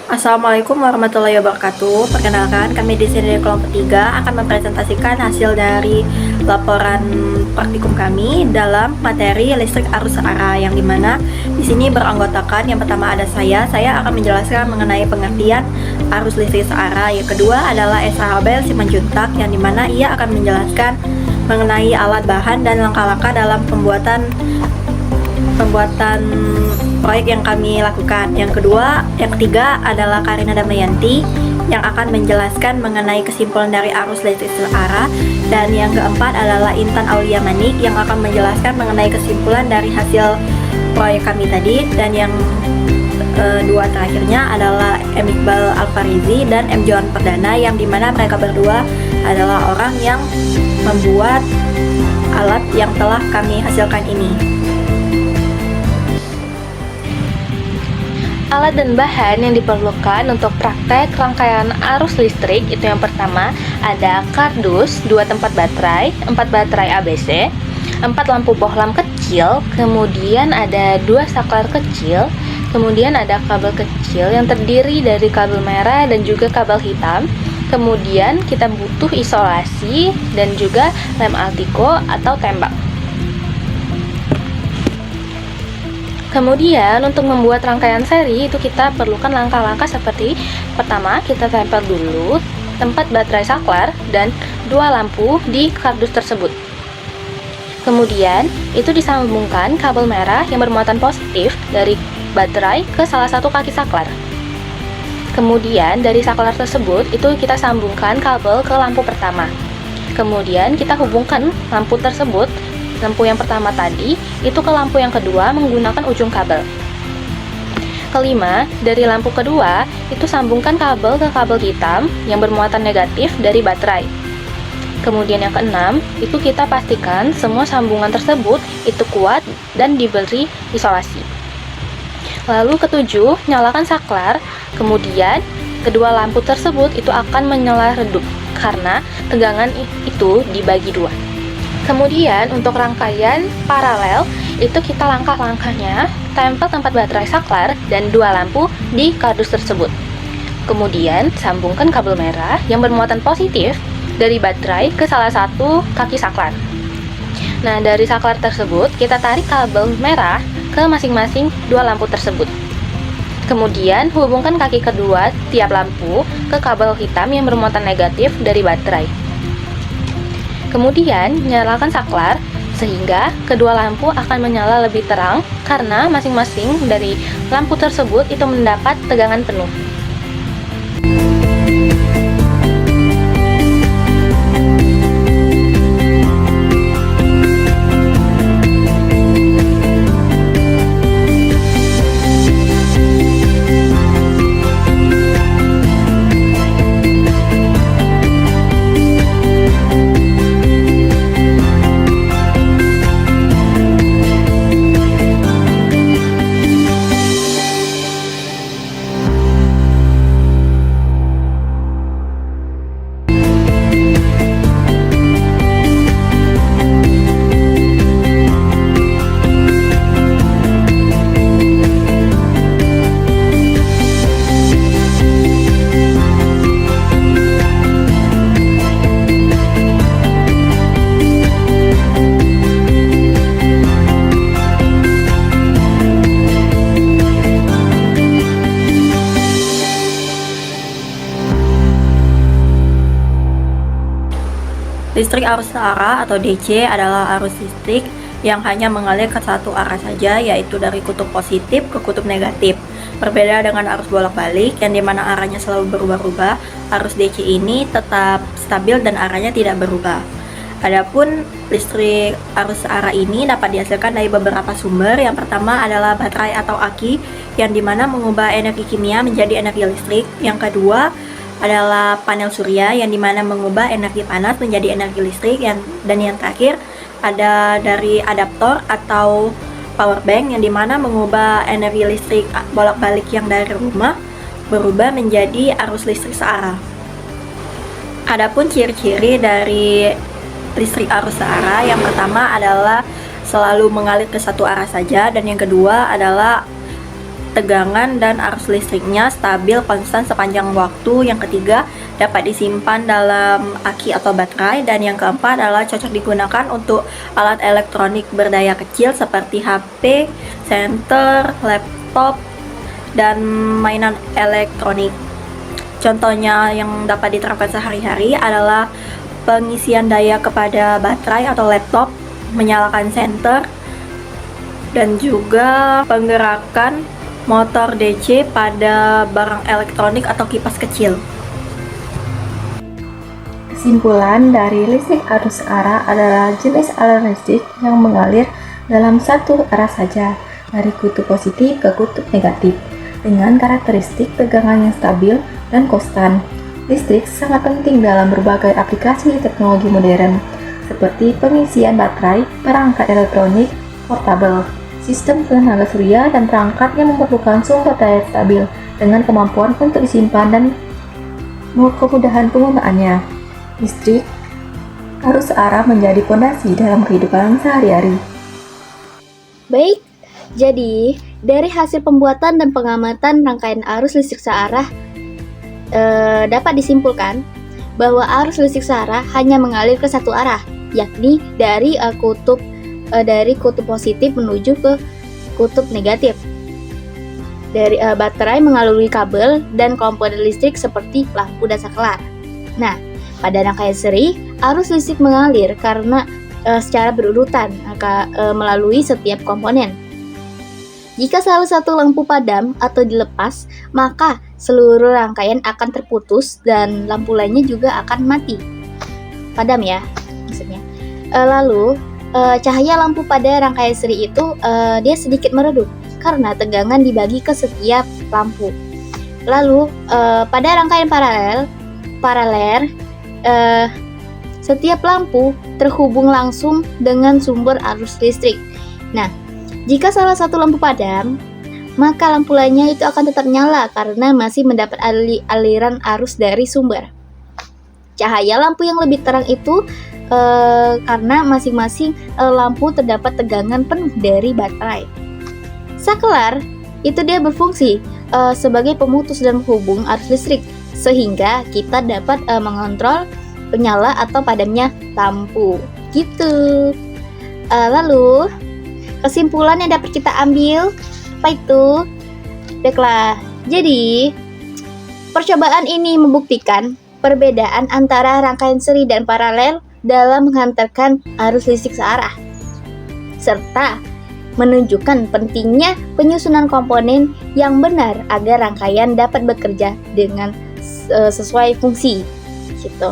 Assalamualaikum warahmatullahi wabarakatuh. Perkenalkan, kami di sini dari kelompok 3 akan mempresentasikan hasil dari laporan praktikum kami dalam materi listrik arus searah, yang dimana di sini beranggotakan yang pertama ada saya akan menjelaskan mengenai pengertian arus listrik searah. Yang kedua adalah Esa Abel Simanjuntak, yang dimana ia akan menjelaskan mengenai alat bahan dan langkah-langkah dalam pembuatan proyek yang kami lakukan. Yang ketiga adalah Karina Damayanti yang akan menjelaskan mengenai kesimpulan dari arus listrik searah, dan yang keempat adalah Intan Aulia Manik yang akan menjelaskan mengenai kesimpulan dari hasil proyek kami tadi, dan yang dua terakhirnya adalah M. Iqbal Alfarizi dan M. Johan Perdana, yang dimana mereka berdua adalah orang yang membuat alat yang telah kami hasilkan ini. Alat dan bahan yang diperlukan untuk praktek rangkaian arus listrik itu yang pertama ada kardus, 2 tempat baterai, 4 baterai ABC, 4 lampu bohlam kecil, kemudian ada 2 saklar kecil, kemudian ada kabel kecil yang terdiri dari kabel merah dan juga kabel hitam. Kemudian kita butuh isolasi dan juga lem Altico atau tembak. Kemudian untuk membuat rangkaian seri itu kita perlukan langkah-langkah seperti pertama kita tempel dulu tempat baterai saklar dan 2 lampu di kardus tersebut. Kemudian itu disambungkan kabel merah yang bermuatan positif dari baterai ke salah satu kaki saklar. Kemudian dari saklar tersebut itu kita sambungkan kabel ke lampu pertama. Kemudian kita hubungkan lampu tersebut, lampu yang pertama tadi itu ke lampu yang kedua menggunakan ujung kabel. Kelima, dari lampu kedua itu sambungkan kabel ke kabel hitam yang bermuatan negatif dari baterai. Kemudian yang keenam, itu kita pastikan semua sambungan tersebut itu kuat dan diberi isolasi. Lalu ketujuh, nyalakan saklar. Kemudian kedua lampu tersebut itu akan menyala redup karena tegangan itu dibagi 2. Kemudian untuk rangkaian paralel itu kita langkah-langkahnya tempel tempat baterai saklar dan 2 lampu di kardus tersebut. Kemudian sambungkan kabel merah yang bermuatan positif dari baterai ke salah satu kaki saklar. Nah, dari saklar tersebut kita tarik kabel merah ke masing-masing 2 lampu tersebut. Kemudian hubungkan kaki kedua tiap lampu ke kabel hitam yang bermuatan negatif dari baterai. Kemudian nyalakan saklar sehingga kedua lampu akan menyala lebih terang karena masing-masing dari lampu tersebut itu mendapat tegangan penuh. Listrik arus searah atau DC adalah arus listrik yang hanya mengalir ke satu arah saja, yaitu dari kutub positif ke kutub negatif. Berbeda dengan arus bolak-balik yang dimana arahnya selalu berubah-ubah, arus DC ini tetap stabil dan arahnya tidak berubah. Adapun listrik arus searah ini dapat dihasilkan dari beberapa sumber. Yang pertama adalah baterai atau aki yang dimana mengubah energi kimia menjadi energi listrik. Yang kedua adalah panel surya yang dimana mengubah energi panas menjadi energi listrik, dan yang terakhir ada dari adaptor atau power bank yang dimana mengubah energi listrik bolak-balik yang dari rumah berubah menjadi arus listrik searah. Adapun ciri-ciri dari listrik arus searah, yang pertama adalah selalu mengalir ke satu arah saja, dan yang kedua adalah tegangan dan arus listriknya stabil konstan sepanjang waktu. Yang ketiga, dapat disimpan dalam aki atau baterai. Dan yang keempat adalah cocok digunakan untuk alat elektronik berdaya kecil seperti HP, senter, laptop, dan mainan elektronik. Contohnya yang dapat diterapkan sehari-hari adalah pengisian daya kepada baterai atau laptop, menyalakan senter, dan juga penggerakan motor DC pada barang elektronik atau kipas kecil. Kesimpulan dari listrik arus arah adalah jenis aliran listrik yang mengalir dalam satu arah saja, dari kutub positif ke kutub negatif, dengan karakteristik tegangan yang stabil dan konstan. Listrik sangat penting dalam berbagai aplikasi teknologi modern, seperti pengisian baterai, perangkat elektronik, portable, sistem tenaga surya, dan perangkat yang memerlukan sumber daya stabil dengan kemampuan untuk disimpan dan kemudahan penggunaannya. Listrik arus arah menjadi fondasi dalam kehidupan sehari-hari. Baik, jadi dari hasil pembuatan dan pengamatan rangkaian arus listrik searah dapat disimpulkan bahwa arus listrik searah hanya mengalir ke satu arah, yakni dari kutub positif menuju ke kutub negatif. Dari baterai melalui kabel dan komponen listrik seperti lampu dan saklar. Nah, pada rangkaian seri, arus listrik mengalir karena secara berurutan melalui setiap komponen. Jika salah satu lampu padam atau dilepas, maka seluruh rangkaian akan terputus dan lampu lainnya juga akan mati. Padam ya, maksudnya. Lalu cahaya lampu pada rangkaian seri itu dia sedikit meredup karena tegangan dibagi ke setiap lampu. Lalu pada rangkaian paralel setiap lampu terhubung langsung dengan sumber arus listrik. Nah, jika salah satu lampu padam, maka lampu lainnya itu akan tetap nyala karena masih mendapat aliran arus dari sumber. Cahaya lampu yang lebih terang itu karena masing-masing lampu terdapat tegangan penuh dari baterai. Saklar itu dia berfungsi sebagai pemutus dan penghubung arus listrik, sehingga kita dapat mengontrol penyala atau padamnya lampu. Gitu. Lalu kesimpulan yang dapat kita ambil apa itu? Baiklah. Jadi percobaan ini membuktikan perbedaan antara rangkaian seri dan paralel dalam menghantarkan arus listrik searah, serta menunjukkan pentingnya penyusunan komponen yang benar agar rangkaian dapat bekerja dengan sesuai fungsi. Gitu.